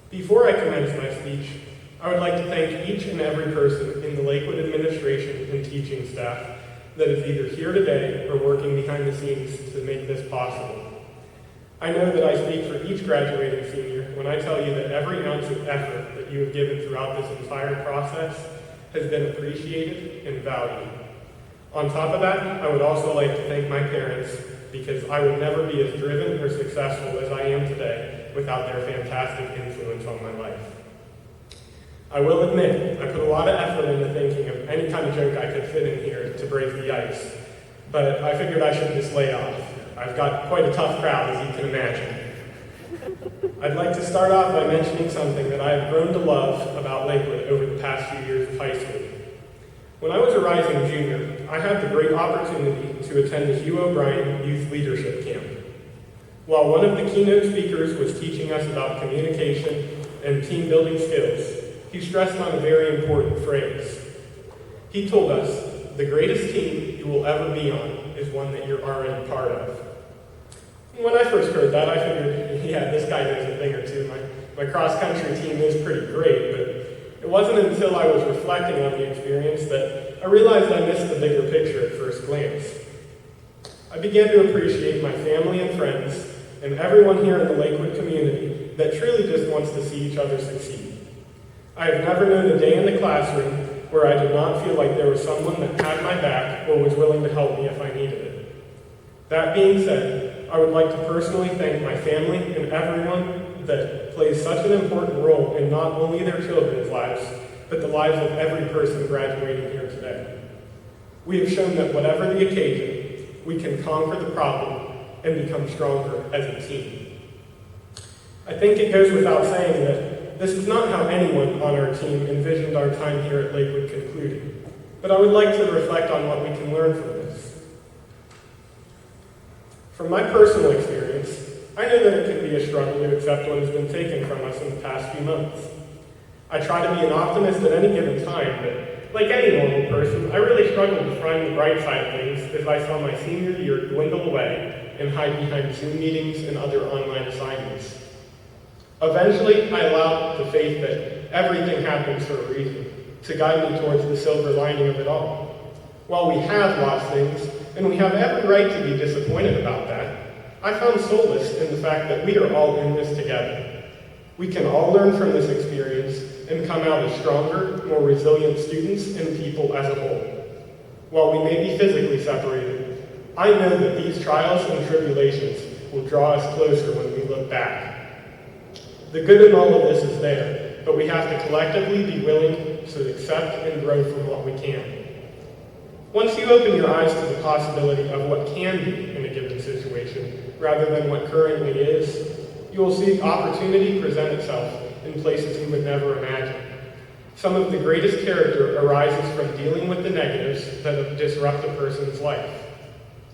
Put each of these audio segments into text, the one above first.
Before I commence my speech, I would like to thank each and every person in the Lakewood administration and teaching staff that is either here today or working behind the scenes to make this possible. I know that I speak for each graduating senior when I tell you that every ounce of effort that you have given throughout this entire process has been appreciated and valued. On top of that, I would also like to thank my parents because I would never be as driven or successful as I am today without their fantastic influence on my life. I will admit, I put a lot of effort into thinking of any kind of joke I could fit in here to break the ice, but I figured I should just lay off. I've got quite a tough crowd, as you can imagine. I'd like to start off by mentioning something that I have grown to love about Lakewood over the past few years of high school. When I was a rising junior, I had the great opportunity to attend the Hugh O'Brien Youth Leadership Camp. While one of the keynote speakers was teaching us about communication and team building skills, he stressed on a very important phrase. He told us, "The greatest team you will ever be on is one that you're already part of." When I first heard that, I figured, yeah, this guy knows a thing or two. My cross-country team is pretty great, but it wasn't until I was reflecting on the experience that I realized I missed the bigger picture at first glance. I began to appreciate my family and friends and everyone here in the Lakewood community that truly just wants to see each other succeed. I have never known a day in the classroom where I did not feel like there was someone that had my back or was willing to help me if I needed it. That being said, I would like to personally thank my family and everyone that plays such an important role in not only their children's lives, but the lives of every person graduating here today. We have shown that whatever the occasion, we can conquer the problem and become stronger as a team. I think it goes without saying that this is not how anyone on our team envisioned our time here at Lakewood concluded, but I would like to reflect on what we can learn from this. From my personal experience, I know that it can be a struggle to accept what has been taken from us in the past few months. I try to be an optimist at any given time, but like any normal person, I really struggled to find the bright side of things as I saw my senior year dwindle away and hide behind Zoom meetings and other online assignments. Eventually, I allowed the faith that everything happens for a reason to guide me towards the silver lining of it all. While we have lost things, and we have every right to be disappointed about that, I found solace in the fact that we are all in this together. We can all learn from this experience and come out as stronger, more resilient students and people as a whole. While we may be physically separated, I know that these trials and tribulations will draw us closer when we look back. The good in all of this is there, but we have to collectively be willing to accept and grow from what we can. Once you open your eyes to the possibility of what can be in a given situation, rather than what currently is, you will see opportunity present itself in places you would never imagine. Some of the greatest character arises from dealing with the negatives that disrupt a person's life.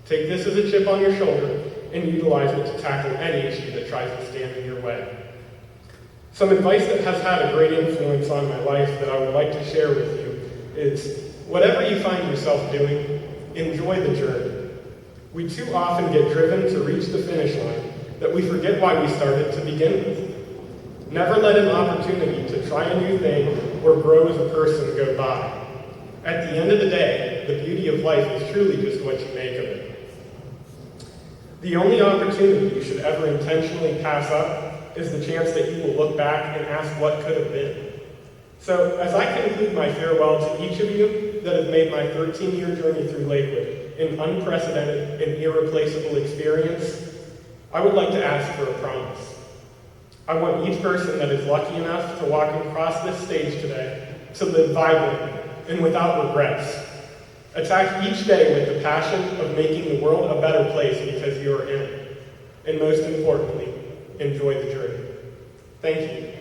Take this as a chip on your shoulder and utilize it to tackle any issue that tries to stand in your way. Some advice that has had a great influence on my life that I would like to share with you is, whatever you find yourself doing, enjoy the journey. We too often get driven to reach the finish line that we forget why we started to begin with. Never let an opportunity to try a new thing or grow as a person go by. At the end of the day, the beauty of life is truly just what you make of it. The only opportunity you should ever intentionally pass up is the chance that you will look back and ask what could have been. So, as I conclude my farewell to each of you that have made my 13-year journey through Lakewood an unprecedented and irreplaceable experience, I would like to ask for a promise. I want each person that is lucky enough to walk across this stage today to live vibrantly and without regrets. Attack each day with the passion of making the world a better place because you are in it. And most importantly, enjoy the journey. Thank you.